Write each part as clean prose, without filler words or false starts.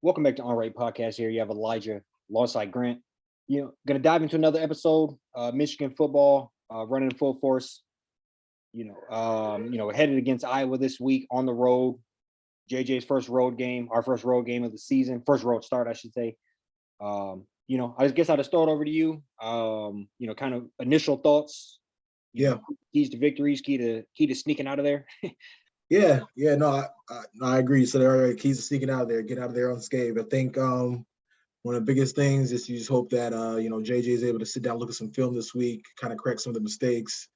Welcome back to On Right Podcast. Here you have Elijah alongside Grant. Gonna dive into another episode. Michigan football running in full force. Headed against Iowa this week on the road. JJ's first road game, our first road game of the season, first road start, I should say. I guess I'll just throw it over to you. Kind of initial thoughts. Yeah, Keys to victories, key to sneaking out of there. yeah. No, I agree. So there are keys to sneaking out of there, get out of there unscathed. I think one of the biggest things is you just hope that JJ is able to sit down, look at some film this week, kind of correct some of the mistakes.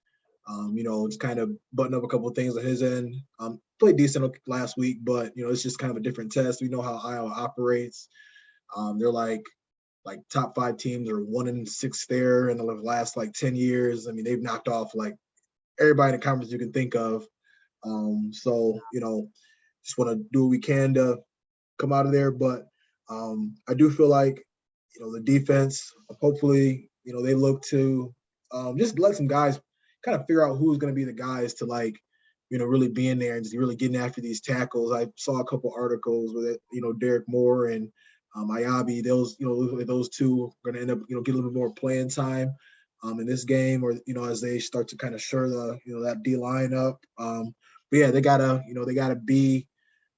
Just kind of button up a couple of things on his end. Played decent last week, but it's just kind of a different test. We know how Iowa operates. They're like top five teams are 1-6 there in the last like 10 years. I mean, they've knocked off like everybody in the conference you can think of. Just want to do what we can to come out of there. But I do feel like, the defense, hopefully, they look to just let some guys kind of figure out who's going to be the guys to really be in there and just really getting after these tackles. I saw a couple articles with it, Derek Moore and Ayabi. Those two are going to end up, get a little bit more playing time in this game, or as they start to kind of shore that D line up. But yeah, they gotta be,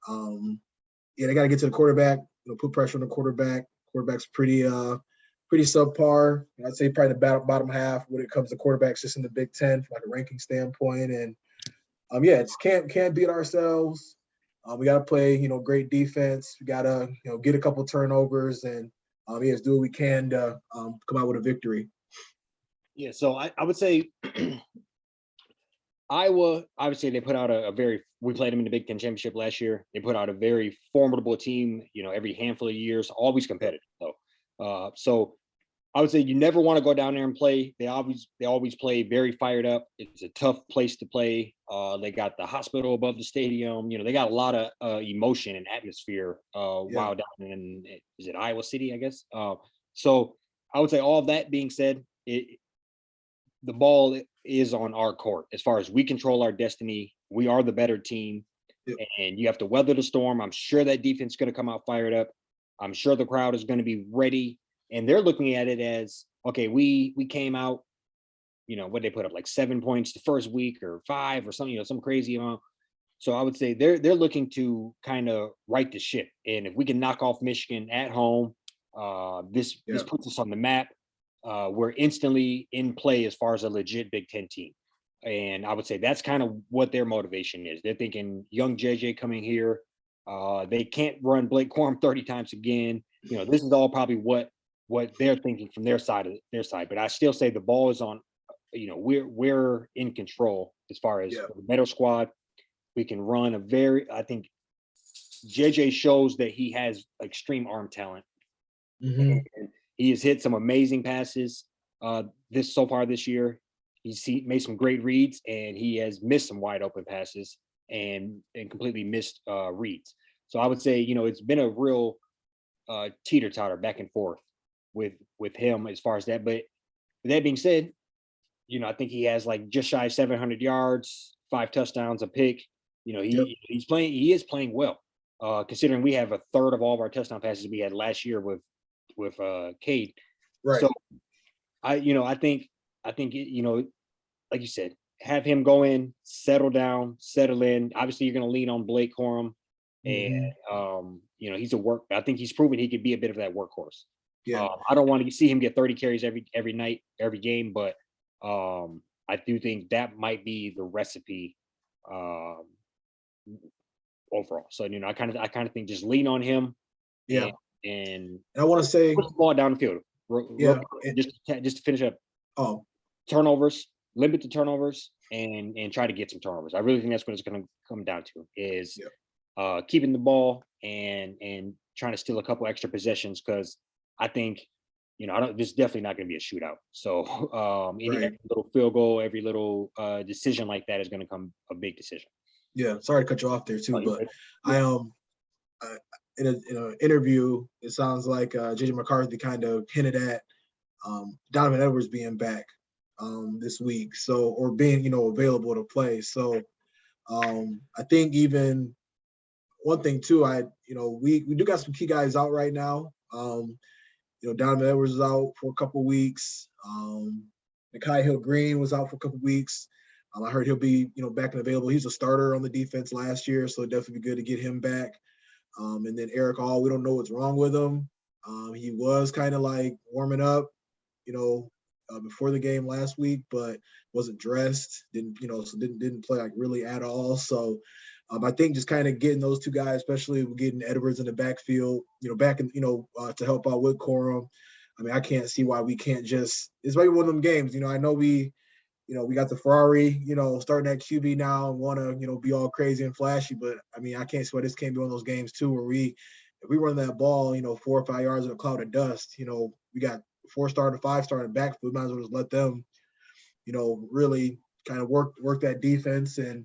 they gotta get to the quarterback. Put pressure on the quarterback. Quarterback's pretty subpar. I'd say probably the bottom half when it comes to quarterbacks, just in the Big Ten from like a ranking standpoint. And it's can't beat ourselves. We gotta play great defense. We gotta get a couple turnovers and let's do what we can to come out with a victory. Yeah, so I would say Iowa, obviously, they put out we played them in the Big Ten championship last year. They put out a very formidable team, every handful of years, always competitive. So I would say you never want to go down there and play. They always play very fired up. It's a tough place to play. They got the hospital above the stadium. They got a lot of emotion and atmosphere while down in, is it Iowa City, I guess? So I would say all of that being said, the ball is on our court as far as we control our destiny. We are the better team, and you have to weather the storm. I'm sure that defense is going to come out fired up. I'm sure the crowd is going to be ready, and they're looking at it as, okay, we came out, what they put up, like 7 points the first week or 5 or something, some crazy amount. So I would say they're looking to kind of right the ship, and if we can knock off Michigan at home, this puts us on the map. We're instantly in play as far as a legit Big Ten team. And I would say that's kind of what their motivation is. They're thinking young JJ coming here. They can't run Blake Corum 30 times again. This is all probably what they're thinking from their side. But I still say the ball is on, we're in control as far as the better squad. We can run I think JJ shows that he has extreme arm talent. Mm-hmm. And he has hit some amazing passes so far this year. He's made some great reads, and he has missed some wide open passes and completely missed reads. So I would say, it's been a real teeter-totter back and forth with him as far as that. But that being said, I think he has like just shy of 700 yards, 5 touchdowns, a pick. He is playing well, considering we have a third of all of our touchdown passes we had last year with Cade. Right. So I think like you said, have him go in, settle down, settle in. Obviously, you're going to lean on Blake Corum, and he's I think he's proven he could be a bit of that workhorse. Yeah. I don't want to see him get 30 carries every night, every game, but I do think that might be the recipe overall. So I kind of think just lean on him. Yeah. And I want to say, push the ball down the field. Just to finish up. Turnovers, limit the turnovers, and try to get some turnovers. I really think that's what it's going to come down to is keeping the ball and trying to steal a couple extra possessions, because I think this is definitely not going to be a shootout. So every little field goal, every little decision like that is going to come a big decision. Yeah, sorry to cut you off there too, but in an interview, it sounds like JJ McCarthy kind of hinted at Donovan Edwards being back this week, or being available to play. So I think even one thing too, we do got some key guys out right now. Donovan Edwards is out for a couple of weeks. Nakai Hill-Green was out for a couple of weeks. I heard he'll be, back and available. He's a starter on the defense last year, so it'd definitely be good to get him back. And then Eric Hall, we don't know what's wrong with him. He was kind of like warming up, before the game last week, but wasn't dressed. Didn't play like really at all. So I think just kind of getting those two guys, especially getting Edwards in the backfield, to help out with Corum. I mean, I can't see why we can't just. It's maybe one of them games. I know we got the Ferrari, starting at QB now and want to, be all crazy and flashy. But I mean, I can't see why this can't be one of those games too, where if we run that ball, 4 or 5 yards in a cloud of dust, we got 4-star to 5-star in the backfield. We might as well just let them, really kind of work that defense and,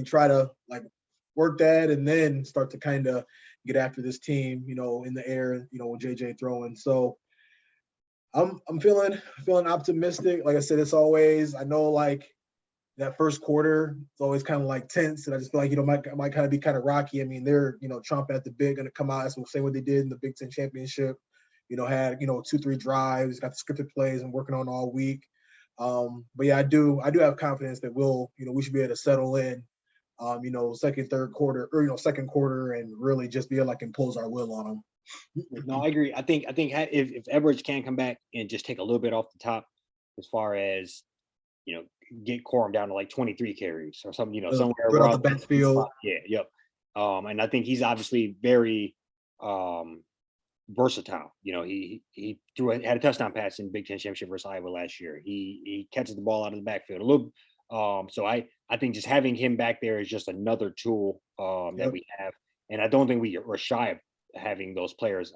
try to like work that and then start to kind of get after this team, in the air, with JJ throwing. So I'm feeling optimistic. Like I said, it's always, I know like that first quarter, it's always kind of like tense. And I just feel like, might kind of be kind of rocky. I mean, they're, chomping at the bit, going to come out. That's the same what they did in the Big Ten championship. Had 2-3 drives, got the scripted plays and working on all week. But yeah, I do have confidence that we should be able to settle in, second, third quarter, or second quarter, and really just be able to impose our will on them. No, I agree. I think if Edwards can come back and just take a little bit off the top, as far as get Corum down to like 23 carries or something, somewhere right around off the backfield. Yeah, yep. And I think he's obviously very versatile. He had a touchdown pass in Big Ten championship versus Iowa last year. He catches the ball out of the backfield a little. So I think just having him back there is just another tool that we have, and I don't think we're shy of having those players.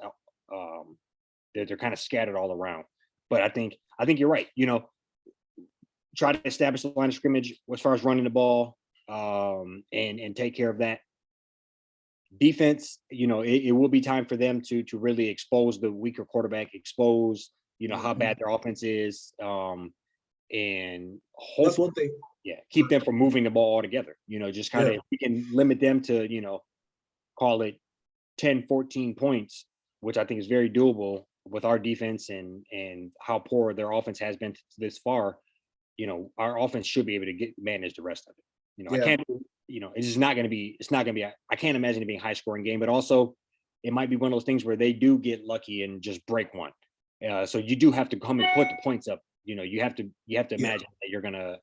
They're kind of scattered all around, but I think you're right. Try to establish the line of scrimmage as far as running the ball, and take care of that. Defense, it will be time for them to really expose the weaker quarterback, expose, how bad their offense is, and hopefully, that's one thing. Yeah, keep them from moving the ball altogether. Just kind of, if we can limit them to, call it 10, 14 points, which I think is very doable with our defense and how poor their offense has been this far. Our offense should be able to manage the rest of it. I can't, it's just not going to be, I can't imagine it being a high scoring game, but also it might be one of those things where they do get lucky and just break one. So you do have to come and put the points up. You have to imagine that you're going to,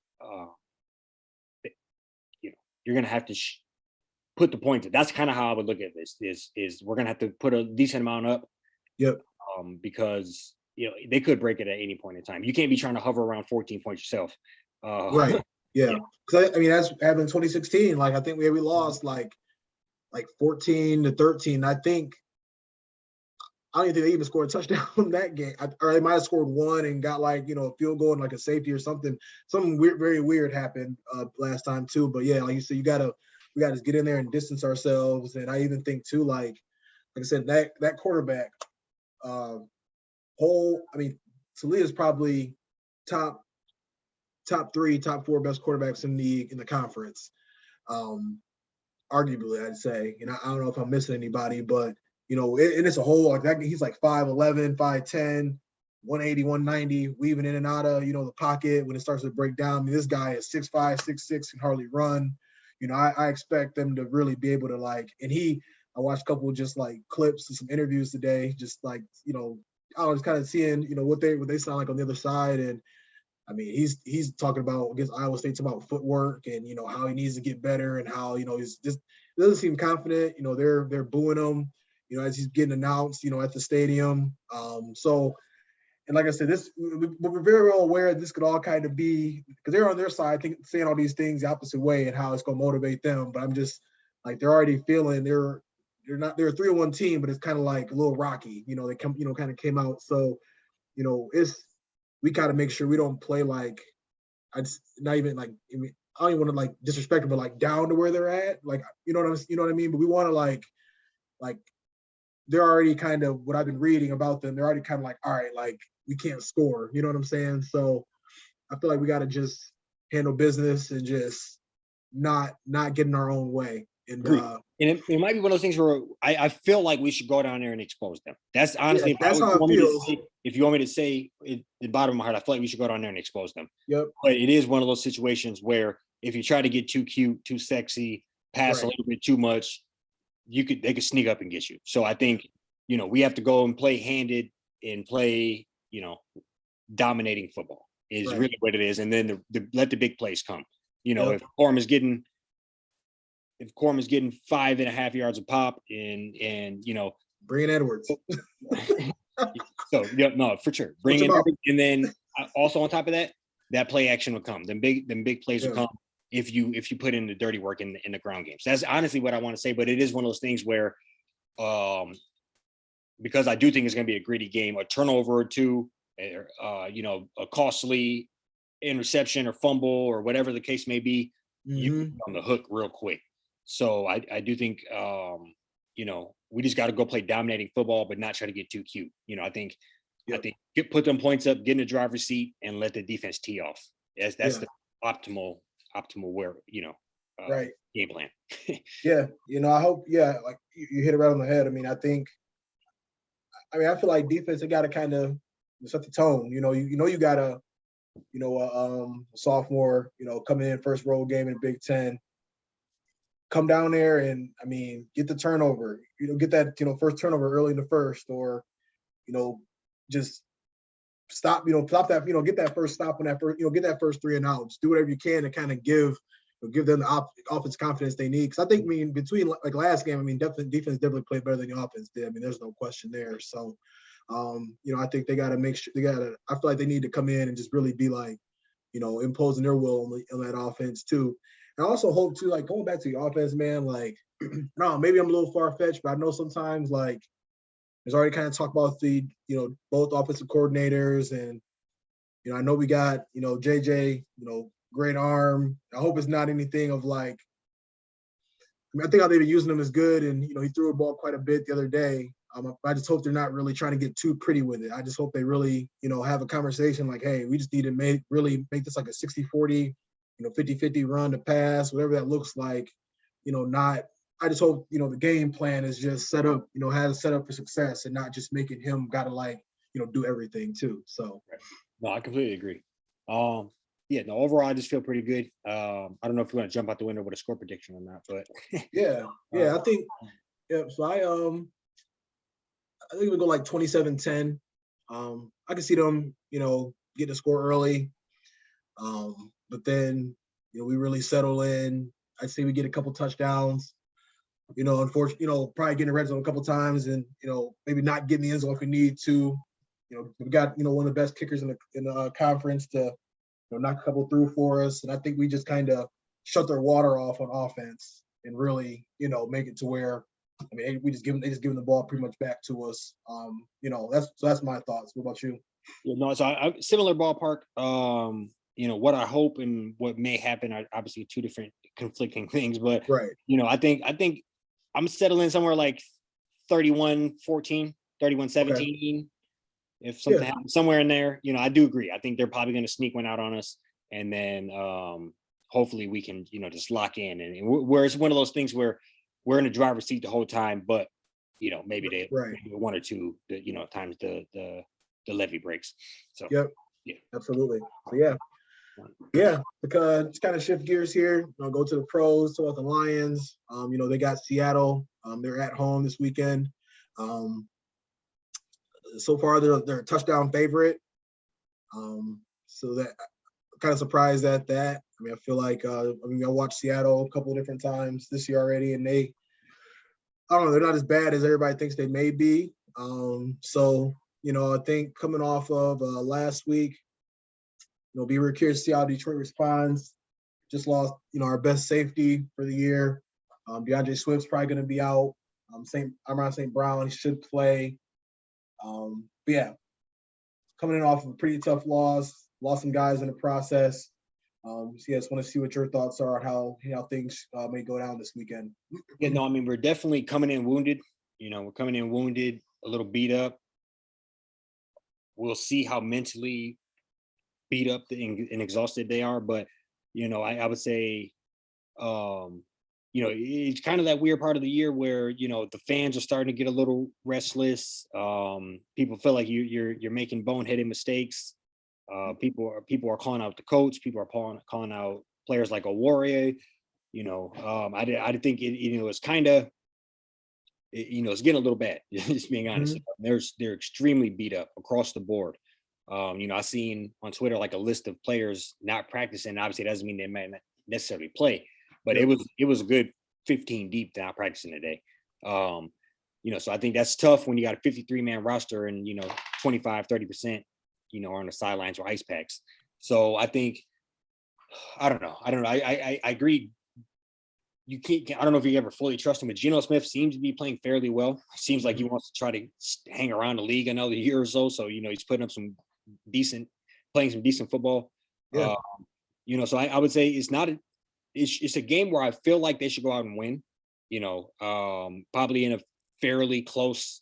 you're going to have to put the points up. That's kind of how I would look at this is we're going to have to put a decent amount up. Yep. Because, they could break it at any point in time. You can't be trying to hover around 14 points yourself. Right. Yeah. Because that's happened in 2016. Like I think we lost like 14-13. I don't even think they even scored a touchdown in that game. Or they might have scored one and got a field goal and like a safety or something. Something weird, very weird happened last time too. But yeah, like you said, we gotta just get in there and distance ourselves. And I even think too, like I said, that quarterback, Taulia is probably top 3, top 4 best quarterbacks in the conference. Arguably, I'd say. I don't know if I'm missing anybody, but and it's a whole like that. He's like 5'11", 5'10", 180, 190, weaving in and out of the pocket when it starts to break down. I mean, this guy is 6'5", 6'6", can hardly run. I expect them to really be able to I watched a couple of just like clips and some interviews today, just like I was kind of seeing what they sound like on the other side. And I mean, he's talking about against Iowa State about footwork and how he needs to get better and how he's just doesn't seem confident. They're booing him as he's getting announced at the stadium. And like I said, we're very well aware this could all kind of be because they're on their side saying all these things the opposite way and how it's going to motivate them. But I'm just like they're already feeling they're a 3-1 team, but it's kind of like a little rocky. They come kind of came out. So we got to make sure we don't play like not even like I don't even want to like disrespect them, but like down to where they're at. Like you know what I mean. But we want to like they're already kind of what I've been reading about them. They're already kind of like all right, like we can't score. You know what I'm saying? So I feel like we got to just handle business and just not get in our own way. And Agreed. And it might be one of those things where I feel like we should go down there and expose them. That's honestly, yeah, that's how it feels. if you want me to say it, the bottom of my heart, I feel like we should go down there and expose them. Yep. But it is one of those situations where if you try to get too cute, too sexy, pass a Right. little bit too much, they could sneak up and get you. So I think, we have to go and play handed and play, dominating football is Right. really what it is. And then let the big plays come. Yep. If Corum is getting 5.5 yards a pop and Bring in Edwards. so yeah, no, for sure. Bring in, about? and then also on top of that, that play action will come. Them big plays will come if you put in the dirty work in the ground games. That's honestly what I want to say. But it is one of those things where, because I do think it's going to be a gritty game, a turnover or two, a costly interception or fumble or whatever the case may be, you can be on the hook real quick. So I do think, we just got to go play dominating football, but not try to get too cute. I think put them points up, get in the driver's seat, and let the defense tee off. That's the optimal where right game plan. Yeah, I hope. Yeah, like you hit it right on the head. I mean, I feel like defense, they got to kind of set the tone. You got a sophomore, coming in first road game in Big Ten. Come down there and get the turnover. Get that first turnover early in the first, or just stop. Stop that. Get that first stop on that first. Get that first 3 and outs. Do whatever you can to kind of give them the offense confidence they need. Because I think between like last game, defense definitely played better than the offense did. There's no question there. So, I think they got to make sure I feel like they need to come in and just really be like, imposing their will on that offense too. And I also hope too, like going back to the offense, man, like, no, maybe I'm a little far-fetched, but I know sometimes like there's already kind of talk about the, both offensive coordinators, and, I know we got, JJ, great arm. I hope it's not anything of like, I think they've been using him as good, and, he threw a ball quite a bit the other day. I just hope they're not really trying to get too pretty with it. I just hope they really, have a conversation like, hey, we just need to really make this like a 60-40, 50-50 run to pass, whatever that looks like. I just hope, the game plan is just set up, has set up for success, and not just making him gotta like, do everything too. So. No, I completely agree. Overall, I just feel pretty good. I don't know if you want to jump out the window with a score prediction or not, but yeah, I think, so I think we'll go like 27-10. I can see them, getting a score early. But then, we really settle in. I'd say we get a couple touchdowns. Unfortunately, probably getting the red zone a couple times, and maybe not getting the end zone if we need to. We got one of the best kickers in the conference to knock a couple through for us, and I think we just kind of shut their water off on offense and really make it to where they just give them the ball pretty much back to us. That's my thoughts. What about you? So I similar ballpark. What I hope and what may happen are obviously two different conflicting things, but right. I think I'm settling somewhere like 31-14, 31-17. Okay. If something happens somewhere in there, I do agree. I think they're probably going to sneak one out on us, and then hopefully we can, just lock in. And where it's one of those things where we're in the driver's seat the whole time, but maybe maybe one or two, times the levee breaks. So yeah, absolutely. So because just kind of shift gears here. Go to the pros. So with the Lions, they got Seattle. They're at home this weekend. So far, they're a touchdown favorite. So that I'm kind of surprised at that. I feel like I watched Seattle a couple of different times this year already, and I don't know, they're not as bad as everybody thinks they may be. So I think coming off of last week, be really curious to see how Detroit responds. Just lost, our best safety for the year. DeAndre Swift's probably going to be out. Amon St. Brown should play. But coming in off of a pretty tough loss, lost some guys in the process. Just want to see what your thoughts are on how things may go down this weekend. We're definitely coming in wounded. We're coming in wounded, a little beat up. We'll see how mentally beat up and exhausted they are, but I would say it's kind of that weird part of the year where, the fans are starting to get a little restless. People feel like you're making boneheaded mistakes. People are calling out the coach. People are calling out players like Owarrior. I did think it's kind of, it's getting a little bad. Just being honest, they're extremely beat up across the board. I seen on Twitter like a list of players not practicing. Obviously, it doesn't mean they might not necessarily play, but it was a good 15 deep not practicing today. So I think that's tough when you got a 53-man roster and 25-30%, are on the sidelines or ice packs. So I think I don't know. I agree. You can't. I don't know if you ever fully trust him, but Geno Smith seems to be playing fairly well. Seems like he wants to try to hang around the league another year or so. So he's putting up playing some decent football. Yeah. So I would say it's a game where I feel like they should go out and win. Probably in a fairly close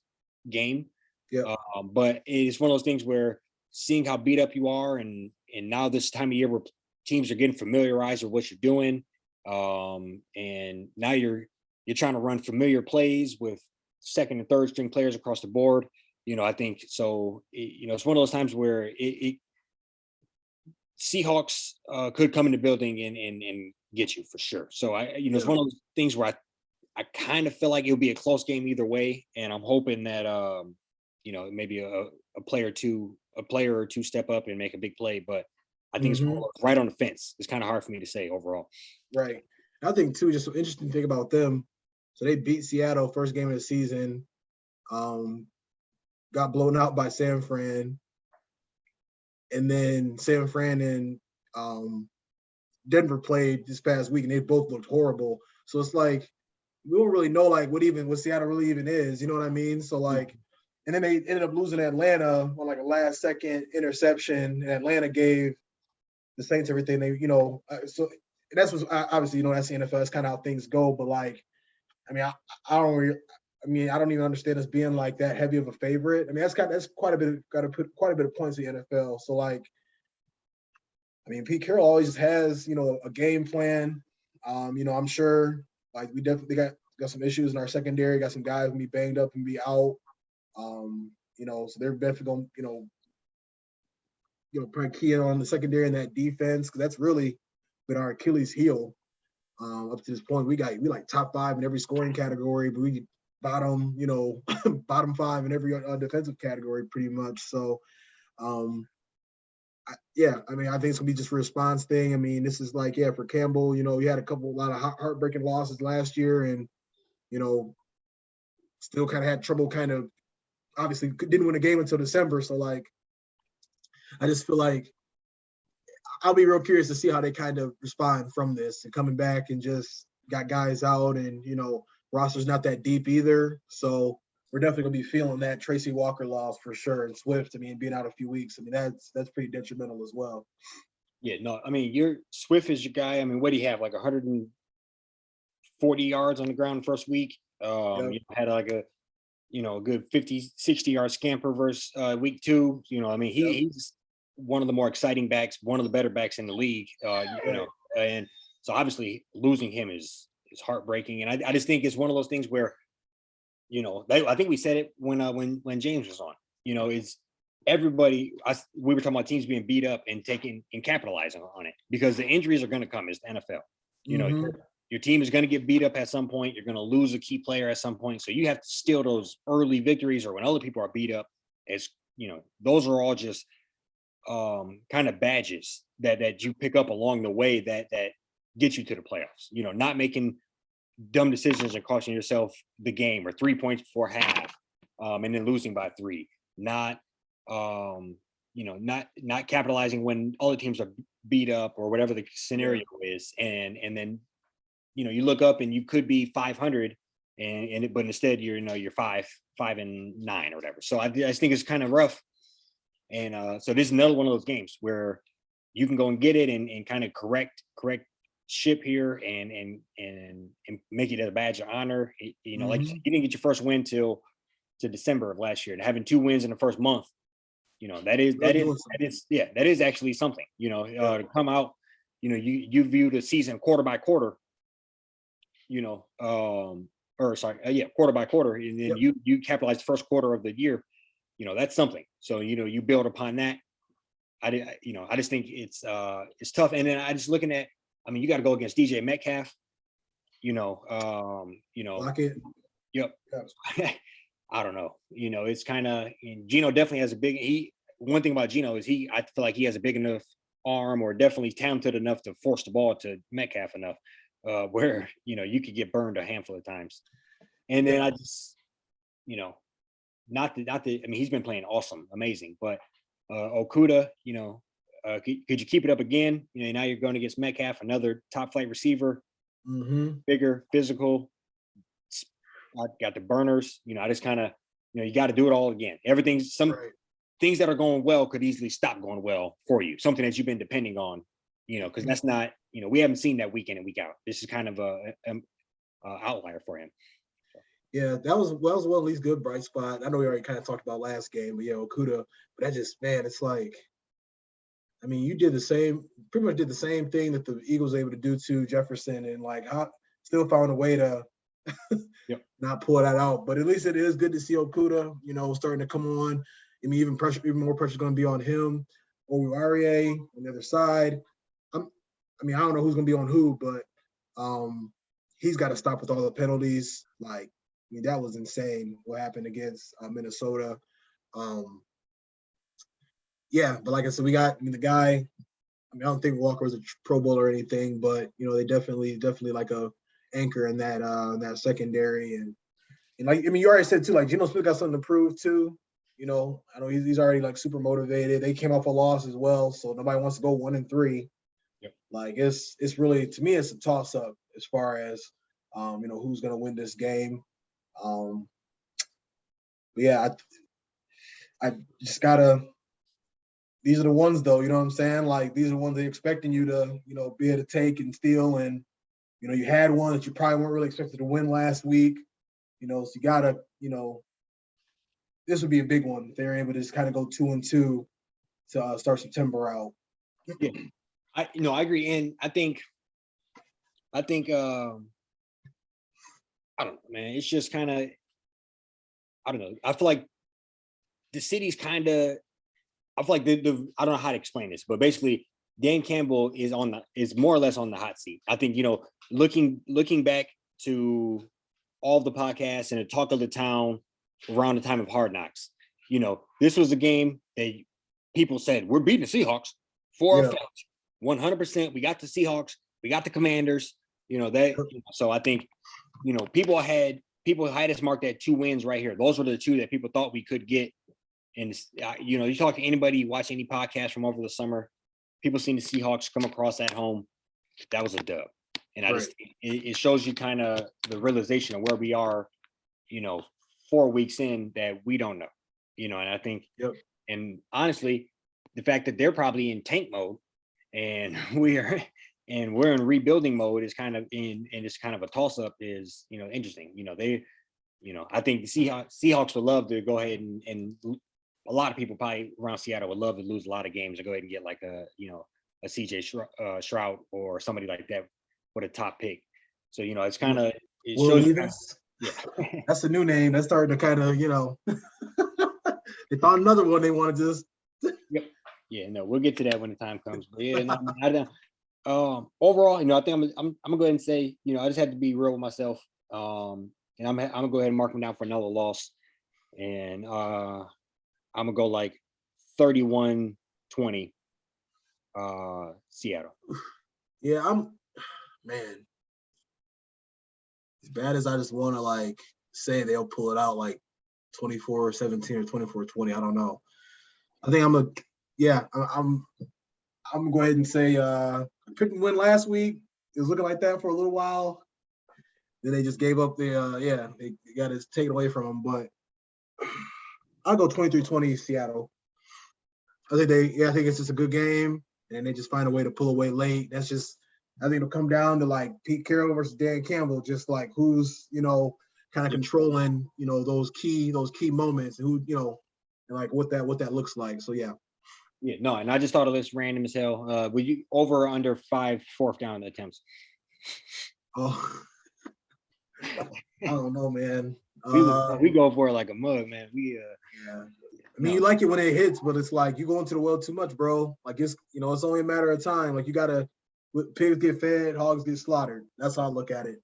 game. Yeah. But it's one of those things where seeing how beat up you are, and now this time of year where teams are getting familiarized with what you're doing. And now you're trying to run familiar plays with second and third string players across the board. I think so. It's one of those times where Seahawks could come in the building and get you for sure. So it's one of those things where I kind of feel like it'll be a close game either way, and I'm hoping that maybe a player or two step up and make a big play, but I think it's right on the fence. It's kind of hard for me to say overall. Right. I think too, just an interesting thing about them. So they beat Seattle first game of the season. Got blown out by San Fran. And then San Fran and Denver played this past week, and they both looked horrible. So it's like we don't really know like what Seattle really even is. You know what I mean? So like, and then they ended up losing Atlanta on like a last second interception, and Atlanta gave the Saints everything so that's what obviously that's the NFL. That's kind of how things go. But like, I mean, I don't even understand us being like that heavy of a favorite. I mean, that's quite a bit. Got to put quite a bit of points in the NFL. So like, I mean, Pete Carroll always has a game plan. I'm sure like we definitely got some issues in our secondary. Got some guys gonna be banged up and be out. So they're definitely gonna probably key in on the secondary and that defense, because that's really been our Achilles heel up to this point. We like top 5 in every scoring category, but we bottom 5 in every defensive category pretty much. So I think it's gonna be just a response thing. I mean, this is like for Campbell, he had a lot of heartbreaking losses last year, and still kind of had trouble. Kind of obviously didn't win a game until December. So like, I just feel like I'll be real curious to see how they kind of respond from this and coming back and just got guys out, and roster's not that deep either. So we're definitely gonna be feeling that Tracy Walker loss for sure, and Swift. I mean, being out a few weeks. I mean, that's pretty detrimental as well. Yeah, no, I mean, your Swift is your guy. I mean, what do you have? Like 140 yards on the ground first week. Had like a good 50-60 yard scamper versus week 2. I mean, he's one of the more exciting backs, one of the better backs in the league. And so obviously losing him is heartbreaking. And I just think it's one of those things where, I think we said it when James was on. It's everybody. We were talking about teams being beat up and capitalizing on it, because the injuries are going to come. It's the NFL. Your team is going to get beat up at some point. You're going to lose a key player at some point. So you have to steal those early victories, or when other people are beat up. Those are all just kind of badges that you pick up along the way that get you to the playoffs. Not making dumb decisions and costing yourself the game, or 3 points before half, and then losing by 3. Not capitalizing when all the teams are beat up, or whatever the scenario is, and then you look up and you could be 500, but instead you're 5-9 or whatever. So I just think it's kind of rough. And so this is another one of those games where you can go and get it and kind of correct ship here and make it a badge of honor. Like you didn't get your first win till to December of last year, and having 2 wins in the first month, that is actually something. To come out, you view the season quarter by quarter. quarter by quarter, and then Yep. you capitalize the first quarter of the year, that's something. So you build upon that. I just think it's tough. And then I just looking at, you got to go against DJ Metcalf. Lock it. Yep. Yeah. I don't know. It's kind of, Gino definitely has one thing about Gino is I feel like he has a big enough arm, or definitely talented enough to force the ball to Metcalf enough, where, you could get burned a handful of times. And then I just, he's been playing awesome, amazing, but Okuda, could you keep it up again? Now you're going against Metcalf, another top flight receiver, bigger, physical, got the burners. I just kind of, you got to do it all again. Things that are going well could easily stop going well for you. Something that you've been depending on, because that's not, we haven't seen that week in and week out. This is kind of a outlier for him. Yeah, that was one at least good bright spot. I know we already kind of talked about last game, but yeah, Okuda. But that just, man, it's like, you pretty much did the same thing that the Eagles were able to do to Jefferson, and still found a way to not pull that out. But at least it is good to see Okuda, starting to come on. Even more pressure is going to be on him. Oruwariye on the other side. I don't know who's going to be on who, but he's got to stop with all the penalties. That was insane what happened against Minnesota. But like I said, we got the guy. I don't think Walker was a Pro Bowl or anything, but they definitely like a anchor in that secondary. And you already said too, Geno Smith got something to prove too. I know he's already super motivated. They came off a loss as well, so nobody wants to go 1-3. Yep. It's really, to me, it's a toss up as far as who's going to win this game. I just gotta. These are the ones, though. You know what I'm saying? These are the ones they're expecting you to, be able to take and steal. And you had one that you probably weren't really expected to win last week. So you gotta, this would be a big one if they're able to just kind of go 2-2 to start September out. Yeah, I agree, and I think I don't know, man. It's just kind of, I don't know. I feel like the city's kind of, I feel like I don't know how to explain this, but basically Dan Campbell is more or less on the hot seat. I think, looking back to all of the podcasts and the talk of the town around the time of Hard Knocks, this was a game that people said, we're beating the Seahawks for a fact, 100%. We got the Seahawks, we got the Commanders, so I think, people had us marked at 2 wins right here. Those were the 2 that people thought we could get. And, you talk to anybody, watch any podcast from over the summer, people seen the Seahawks come across at home. That was a dub. And I just, it shows you kind of the realization of where we are, 4 weeks in, that we don't know, and I think, and honestly, the fact that they're probably in tank mode and we're in rebuilding mode is kind of and it's kind of a toss up is, interesting. I think the Seahawks would love to go ahead and a lot of people probably around Seattle would love to lose a lot of games and go ahead and get a CJ Stroud or somebody like that with a top pick. So, it's kind of, it shows you that's the new name. That's starting to kind of, they found another one they wanted to just. Yep. Yeah, no, we'll get to that when the time comes. But yeah, overall, I think I'm gonna go ahead and say, I just had to be real with myself. And I'm gonna go ahead and mark them down for another loss. And I'm gonna go 31-20 Seattle. Yeah, man. As bad as I just want to say they'll pull it out 24-17 or 24-20, I don't know. I think I'm gonna go ahead and say I picked them win last week. It was looking like that for a little while. Then they just gave up they got it taken away from them. But I'll go 23-20 Seattle. I think it's just a good game, and they just find a way to pull away late. That's just, I think it'll come down to Pete Carroll versus Dan Campbell, just who's kind of controlling those key moments, and who and what that looks like. So yeah. Yeah, no, and I just thought of this random as hell. Would you over or under 5 fourth down attempts? Oh, I don't know, man. We go for it like a mug, man. Yeah. I mean, you like it when it hits, but it's like you go into the well too much, bro. Like it's it's only a matter of time. Like you gotta pigs get fed, hogs get slaughtered. That's how I look at it.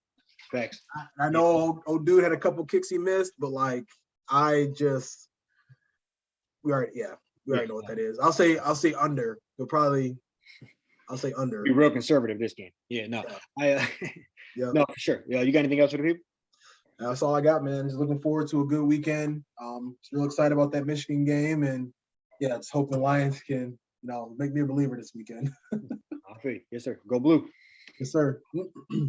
facts. I know old dude had a couple kicks he missed, but like I just we already know what that is. I'll say under. I'll say under. Be real conservative this game. Yeah, no. Yeah. Yeah. No, for sure. Yeah, you got anything else for the people? That's all I got, man. Just looking forward to a good weekend. Just real excited about that Michigan game, and yeah, just hope the Lions can, make me a believer this weekend. I feel you. Yes, sir. Go blue. Yes, sir.